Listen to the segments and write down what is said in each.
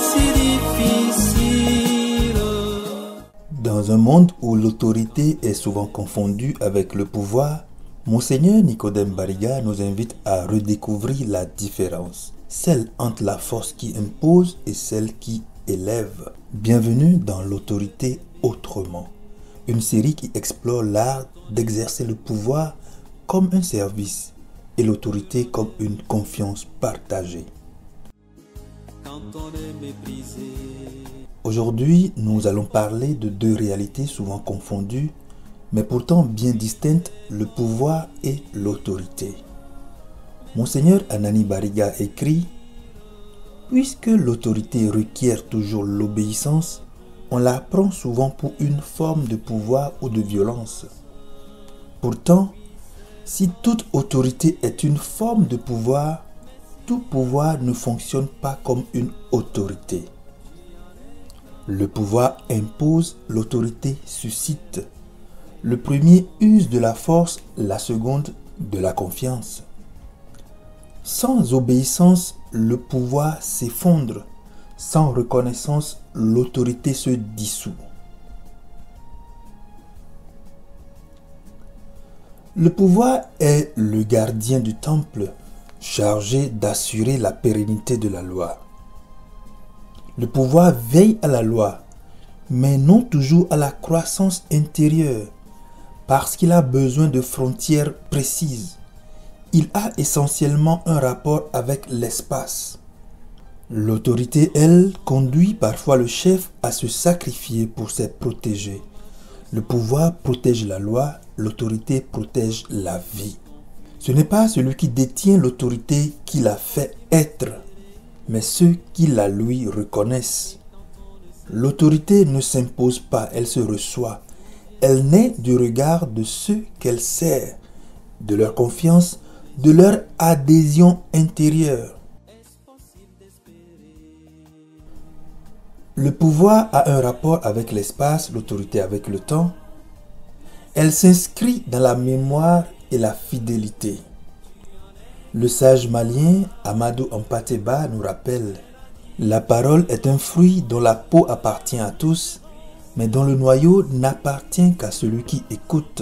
si difficile. Dans un monde où l'autorité est souvent confondue avec le pouvoir, Monseigneur Nicodème Bariga nous invite à redécouvrir la différence, celle entre la force qui impose et celle qui élève. Bienvenue dans l'autorité autrement, une série qui explore l'art d'exercer le pouvoir comme un service et l'autorité comme une confiance partagée. Quand on est méprisé, Aujourd'hui, nous allons parler de deux réalités souvent confondues, mais pourtant bien distinctes, le pouvoir et l'autorité. Monseigneur Anani Bariga écrit « Puisque l'autorité requiert toujours l'obéissance, on la prend souvent pour une forme de pouvoir ou de violence. Pourtant, si toute autorité est une forme de pouvoir, tout pouvoir ne fonctionne pas comme une autorité. Le pouvoir impose, l'autorité suscite. Le premier use de la force, la seconde de la confiance. Sans obéissance, le pouvoir s'effondre. Sans reconnaissance, l'autorité se dissout. Le pouvoir est le gardien du temple, chargé d'assurer la pérennité de la loi. Le pouvoir veille à la loi, mais non toujours à la croissance intérieure, parce qu'il a besoin de frontières précises. Il a essentiellement un rapport avec l'espace. L'autorité, elle, conduit parfois le chef à se sacrifier pour ses protégés. Le pouvoir protège la loi, l'autorité protège la vie. Ce n'est pas celui qui détient l'autorité qui la fait être, mais ceux qui la lui reconnaissent. L'autorité ne s'impose pas, elle se reçoit. Elle naît du regard de ceux qu'elle sert, de leur confiance, de leur adhésion intérieure. Le pouvoir a un rapport avec l'espace, l'autorité avec le temps. Elle s'inscrit dans la mémoire et la fidélité. Le sage malien Amadou Hampâté-Bâ nous rappelle « La parole est un fruit dont la peau appartient à tous, mais dont le noyau n'appartient qu'à celui qui écoute. »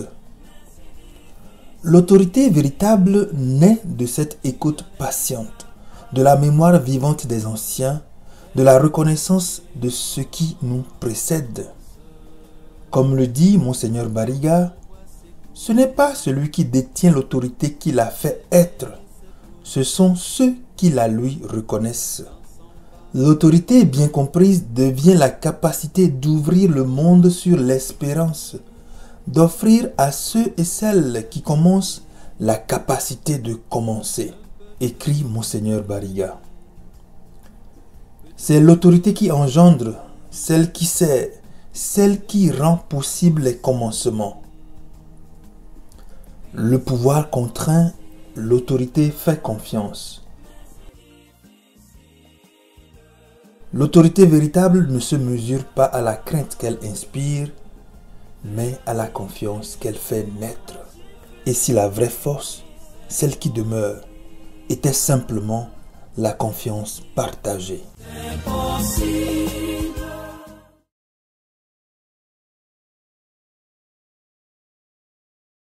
L'autorité véritable naît de cette écoute patiente, de la mémoire vivante des anciens, de la reconnaissance de ce qui nous précède. Comme le dit Monseigneur Bariga, ce n'est pas celui qui détient l'autorité qui la fait être, ce sont ceux qui la lui reconnaissent. L'autorité bien comprise devient la capacité d'ouvrir le monde sur l'espérance, d'offrir à ceux et celles qui commencent la capacité de commencer, écrit Monseigneur Bariga. C'est l'autorité qui engendre, celle qui sert, celle qui rend possible les commencements. Le pouvoir contraint, l'autorité fait confiance. L'autorité véritable ne se mesure pas à la crainte qu'elle inspire, mais à la confiance qu'elle fait naître. Et si la vraie force, celle qui demeure, était simplement la confiance partagée. impossible.